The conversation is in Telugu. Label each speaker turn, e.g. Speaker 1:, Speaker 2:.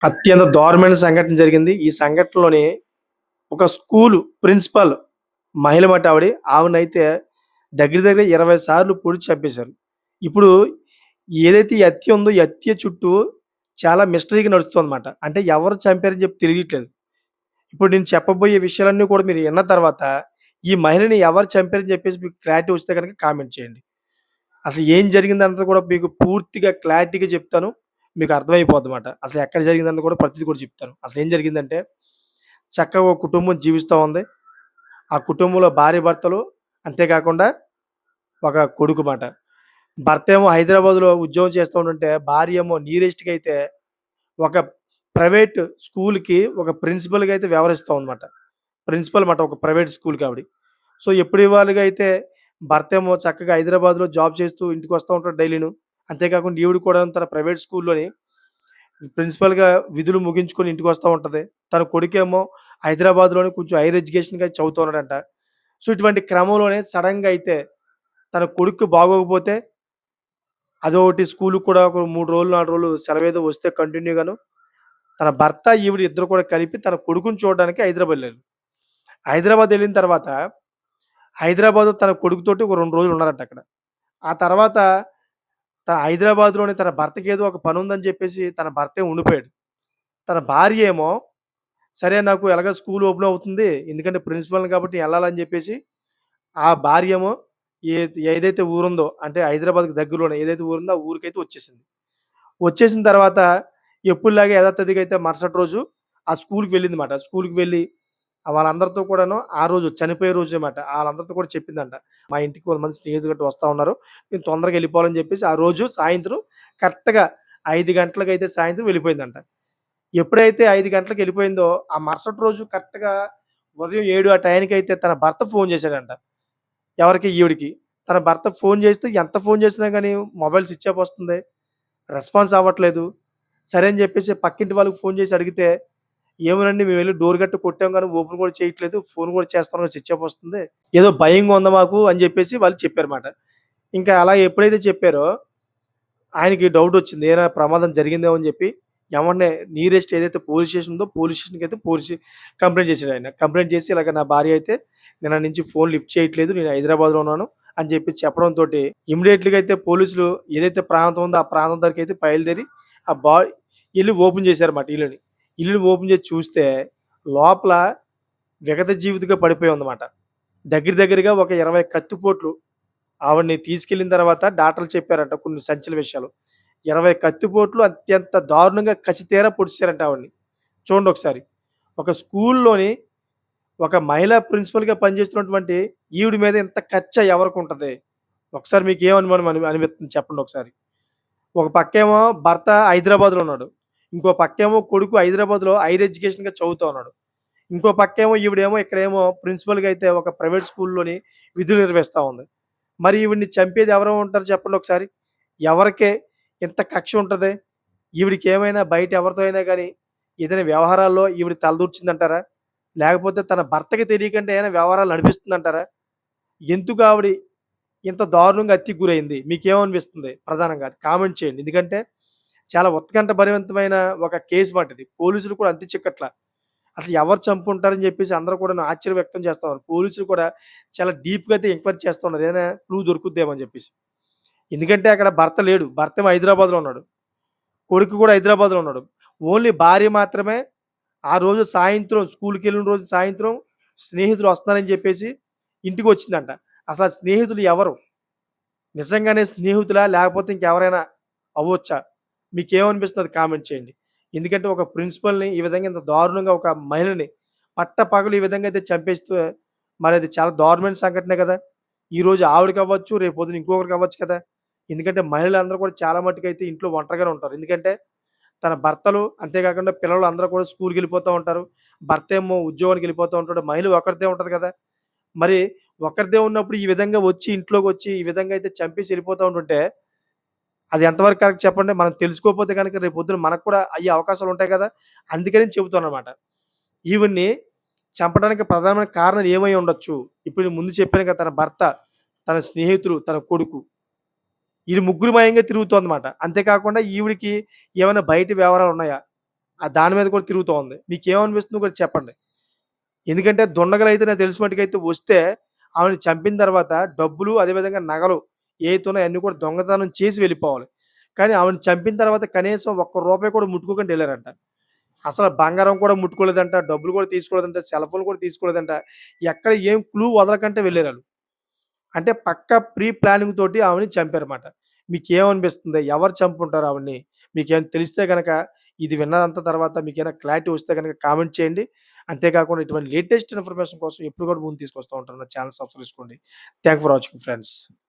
Speaker 1: అత్యంత దారుణమైన సంఘటన జరిగింది. ఈ సంఘటనలోని ఒక స్కూలు ప్రిన్సిపల్ మహిళ మాట ఆవిడ. ఆవిడనైతే దగ్గర దగ్గర 20 సార్లు పొడిచి చంపేశారు. ఇప్పుడు ఏదైతే ఈ హత్య ఉందో, ఈ హత్య చుట్టూ చాలా మిస్టరీగా నడుస్తుందన్నమాట. అంటే ఎవరు చంపారని చెప్పి తెలియట్లేదు. ఇప్పుడు నేను చెప్పబోయే విషయాలన్నీ కూడా మీరు ఇన్న తర్వాత, ఈ మహిళని ఎవరు చంపారని చెప్పేసి మీకు క్లారిటీ వస్తే గనక కామెంట్ చేయండి. అసలు ఏం జరిగిందంతా కూడా మీకు పూర్తిగా క్లారిటీగా చెప్తాను. మీకు అర్థమైపోద్దమాట. అసలు ఎక్కడ జరిగిందని కూడా ప్రతిది కూడా చెప్తాను. అసలేం జరిగిందంటే, చక్కగా ఒక కుటుంబం జీవిస్తా ఉంది. ఆ కుటుంబంలో భార్యాభర్తలు, అంతేకాకుండా ఒక కొడుకు మాట. భర్తేమో హైదరాబాద్‌లో ఉద్యోగం చేస్తూ ఉండుంటే, భార్యేమో నీరెస్ట్‌గయితే ఒక ప్రైవేట్ స్కూల్‌కి ఒక ప్రిన్సిపల్‌గా అయితే వ్యవహరిస్తా ఉందన్నమాట. ప్రిన్సిపల్ మాట ఒక ప్రైవేట్ స్కూల్‌కి ఆవిడ. సో, ఎప్పుడు ఇవాళగా అయితే భర్తేమో చక్కగా హైదరాబాద్‌లో జాబ్ చేస్తూ ఇంటికొస్తా ఉంటాడు డైలీను. అంతేకాకుండా ఈవిడ కూడా తన ప్రైవేట్ స్కూల్‌లోని ప్రిన్సిపల్‌గా విధులు ముగించుకొని ఇంటికొస్తా ఉంటది. తన కొడుకేమో హైదరాబాద్‌లోనే కొంచెం హైర్ ఎడ్యుకేషన్‌గా చదువుతూ ఉన్నాడంట. సో, ఇటువంటి క్రమంలోనే సడెన్‌గా అయితే తన కొడుక్కి బాగోకపోతే అదోకటి స్కూలుకి కూడా ఒక 3 రోజులు, 4 రోజులు సెలవేదో వస్తే కంటిన్యూ‌గాను తన భర్త, ఈవిడ ఇద్దరు కూడా కలిపి తన కొడుకుని చూడడానికి హైదరాబాద్ ఎళ్లారు. హైదరాబాద్ ఎళ్ళిన తర్వాత హైదరాబాద్‌లో తన కొడుకుతోటి ఒక 2 రోజులు ఉన్నారంట అక్కడ. ఆ తర్వాత హైదరాబాద్‌లోని తన భర్తకేదో ఒక పనుందని చెప్పేసి తన భర్తే ఉండిపోయాడు. తన భార్య ఏమో సరే నాకు ఎలాగో స్కూల్ ఓపెన్ అవుతుంది. ఎందుకంటే ప్రిన్సిపల్‌ని కాబట్టి ఎళ్ళాలని జెప్పేసి, ఆ భార్యేమో ఏ ఏదైతే ఊరుందో అంటే హైదరాబాద్‌కి దగ్గరలోనే ఏదైతే ఊరుందో ఆ ఊరికైతే వచ్చేసింది. వచ్చేసిన తర్వాత ఎప్పుడులాగా యథాతథిగా అయితే మరుసటి రోజు ఆ స్కూల్‌కి వెళ్ళిందమాట. స్కూల్‌కి వెళ్ళి వాళ్ళందరితో కూడాను ఆ రోజు చనిపోయే రోజే మాట. ఆళ్ళందరితో కూడా చెప్పిందంట. మా ఇంటికి కొంతమంది స్నేహితులు గట్టా వస్తా ఉన్నారు. నేను తొందరగా ఎళ్ళిపోవాలని జెప్పేసి ఆ రోజు సాయంత్రం కరెక్ట్‌గా 5 గంటలకైతే సాయంత్రం వెళ్ళిపోయిందంట. ఎప్పుడైతే 5 గంటలకెళ్ళిపోయిందో, ఆ మరుసటి రోజు కరెక్ట్‌గా ఉదయం 7 ఆ టయానికైతే తన భర్త ఫోను చేశాడంట. ఎవరికి? ఈవిడకి. తన భర్త ఫోను చేస్తే ఎంత ఫోను చేసినా గాని మొబైల్ స్విచ్ ఆఫ్ వస్తుంది. రెస్పాన్స్ అవ్వట్లేదు. సరే అని చెప్పేసి పక్కింటి వాళ్ళకి ఫోను చేసి అడిగితే, "ఏమోనండి మేమెళ్లి డోర్ గట్ట కొట్టాం గాని ఓపెన్ కూడా చేయట్లేదు. ఫోను కూడా చేస్తున్నాం గాని స్విచ్ ఆఫ్ వస్తుంది. ఏదో భయంగా ఉంది మాకు" అని చెప్పేసి వాళ్ళు చెప్పారుమాట. ఇంకా అలా ఎప్పుడైతే చెప్పారో ఆయనకి డౌటొచ్చింది. ఏమైనా ప్రమాదం జరిగిందేమో అని జెప్పి, ఎమ్మటనే నియరెస్ట్ ఏదైతే పోలీస్ స్టేషన్ ఉందో, పోలీస్ స్టేషన్‌కయితే కంప్లెయింట్ చేసాడాయన. కంప్లెయింట్ చేసి, "ఇలాగ నా భార్య అయితే నిన్న నుంచి ఫోన్ లిఫ్ట్ చేయట్లేదు. నేను హైదరాబాద్‌లో ఉన్నాను" అని చెప్పి చెప్పడంతోటి ఇమ్మీడియేట్‌లీగా అయితే పోలీసులు ఏదైతే ప్రాంతం ఉందో, ఆ ప్రాంతం దగ్గరికైతే బయలుదేరి ఆ బా ఇల్లు ఓపెన్ చేశారన్నమాట ఇల్లుని. ఇల్లుని ఓపెన్ చేసి చూస్తే, లోపల విగత జీవితగా పడిపోయి ఉందన్నమాట. దగ్గర దగ్గరగా ఒక 20 కత్తిపోట్లు ఆవిడని తీసుకెళ్ళిన తర్వాత డాక్టర్లు చెప్పారంట కొన్ని సంచల విషయాలు. 20 కత్తిపోట్లు అత్యంత దారుణంగా కసితీరా పొడిచారంట ఆవిడని. చూడండి ఒకసారి. ఒక స్కూల్‌లోని ఒక మహిళా ప్రిన్సిపల్‌గా పనిచేస్తున్నటువంటి ఈవిడ మీద ఇంత కచ్చ ఎవరికుంటది? ఒకసారి మీకేం అనుమానం అనిపిస్తుంది చెప్పండి ఒకసారి. ఒక పక్కేమో భర్త హైదరాబాద్‌లో ఉన్నాడు. ఇంకో పక్కేమో కొడుకు హైదరాబాద్‌లో హైర్ ఎడ్యుకేషన్‌గా చదువుతా ఉన్నాడు. ఇంకో పక్కేమో ఈవిడేమో ఇక్కడేమో ప్రిన్సిపల్‌గా అయితే ఒక ప్రైవేట్ స్కూల్‌లోని విధులు నిర్వహిస్తా ఉంది. మరి ఈవిడ్ని చంపేది ఎవరు ఉంటారు చెప్పండి ఒకసారి? ఎవరికి ఇంత కక్ష ఉంటది? ఈవిడికేమైనా బయట ఎవరితో అయినా గాని ఏదైనా వ్యవహారాల్లో ఈవిడ తలదూర్చిందంటారా? లేకపోతే తన భర్తకి తెలియకుండా ఏమైనా వ్యవహారాలు నడిపిస్తుందంటారా? ఎందుకు ఆవిడ ఇంత దారుణంగా హత్యకు గురైంది? మీకేమనిపిస్తుంది ప్రధానంగా? అది కామెంట్ చేయండి. ఎందుకంటే చాలా ఉత్కంఠ భరితమైన ఒక కేస్ మాట ఇది. పోలీసులు కూడా అంతు చిక్కట్ల. అసలు ఎవరు చంపుంటారని జెప్పేసి అందరూ కూడాను ఆశ్చర్యం వ్యక్తం చేస్తా ఉన్నారు. పోలీసులు కూడా చాలా డీప్‌గా అయితే ఎంక్వైరీ చేస్తా ఉన్నారు. ఏదైనా క్లూ దొరుకుద్దేమో అని జెప్పేసి. ఎందుకంటే అక్కడ భర్త లేడు. భర్తేమో హైదరాబాద్‌లో ఉన్నాడు. కొడుకు కూడా హైదరాబాద్‌లో ఉన్నాడు. ఓన్లీ భార్య మాత్రమే ఆ రోజు సాయంత్రం స్కూలుకెళ్ళిన రోజు సాయంత్రం స్నేహితులు వస్తున్నారని జెప్పేసి ఇంటికొచ్చిందంట. అసలు ఆ స్నేహితులు ఎవరు? నిజంగానే స్నేహితులా? లేకపోతే ఇంకెవరైనా అవ్వొచ్చా? మీకేమనిపిస్తది కామెంట్ చేయండి. ఎందుకంటే ఒక ప్రిన్సిపల్‌ని ఈ విధంగా ఇంత దారుణంగా ఒక మహిళని పట్టపగలు ఈ విధంగా అయితే చంపేస్తే మరది చాలా దారుణమైన సంఘటనే గదా! ఈరోజు ఆవిడకవ్వచ్చు, రేపొద్దున ఇంకొకరికవ్వచ్చు కదా! ఎందుకంటే మహిళలందరూ కూడా చాలా మట్టుకైతే ఇంట్లో ఒంటరిగానే ఉంటారు. ఎందుకంటే తన భర్తలు, అంతేకాకుండా పిల్లలు అందరూ కూడా స్కూలుకెళ్ళిపోతా ఉంటారు. భర్తేమో ఉద్యోగానికెళ్ళిపోతూ ఉంటాడు. మహిళ ఒక్కరితే ఉంటది కదా! మరి ఒక్కరిదే ఉన్నప్పుడు ఈ విధంగా వచ్చి ఇంట్లోకొచ్చి ఈ విధంగా అయితే చంపేసి ఎళ్ళిపోతా ఉంటుంటే, అది ఎంతవరకు కరెక్ట్ చెప్పండి? మనం తెలుసుకోకపోతే గనక రేపొద్దున మనకు కూడా అయ్యే అవకాశాలుంటాయి కదా! అందుకని చెబుతాననమాట. ఈవిడ్ని చంపడానికి ప్రధానమైన కారణం ఏమై ఉండొచ్చు? ఇప్పుడు నేను ముందు చెప్పాను కదా! తన భర్త, తన స్నేహితులు, తన కొడుకు. ఈళ్ళు ముగ్గురు మయంగా తిరుగుతోందమాట. అంతేకాకుండా ఈవిడకి ఏమైనా బయట వ్యవహారాలున్నాయా? దాని మీద కూడా తిరుగుతూ ఉంది. మీకేమనిపిస్తుందో కూడా చెప్పండి. ఎందుకంటే దుండగులైతే నాకు తెలిసిన మట్టుకైతే వస్తే ఆమెను చంపిన తర్వాత డబ్బులు, అదే విధంగా నగలు ఏయైతే ఉన్నాయో అయన్నీ కూడా దొంగతనం చేసి వెళ్ళిపోవాలి. కానీ ఆమెను చంపిన తర్వాత కనీసం ఒక్క రూపాయి కూడా ముట్టుకోకుండా ఎళ్లారంట. అసలు బంగారం కూడా ముట్టుకోలేదంట, డబ్బులు కూడా తీసుకోలేదంట, సెల్ ఫోన్ కూడా తీసుకోలేదంట. ఎక్కడ ఏం క్లూ వదలకంటే వెళ్లారాళ్ళు. అంటే పక్కా ప్రీ ప్లానింగ్ తోటి ఆమెని చంపారన్నమాట. మీకేమనిపిస్తుంది? ఎవరు చంపుంటారు ఆవిడని? మీకేమైనా తెలిస్తే గనక ఇది విన్నదంతా తర్వాత మీకేమైనా క్లారిటీ వస్తే గనక కామెంట్ చేయండి. అంతేకాకుండా ఇటువంటి లేటెస్ట్ ఇన్ఫర్మేషన్ కోసం ఎప్పుడు కూడా ముందు తీసుకొస్తా ఉంటాను. నా ఛానెల్ సబ్స్క్రైబ్ చేసుకోండి. Thank for watching friends.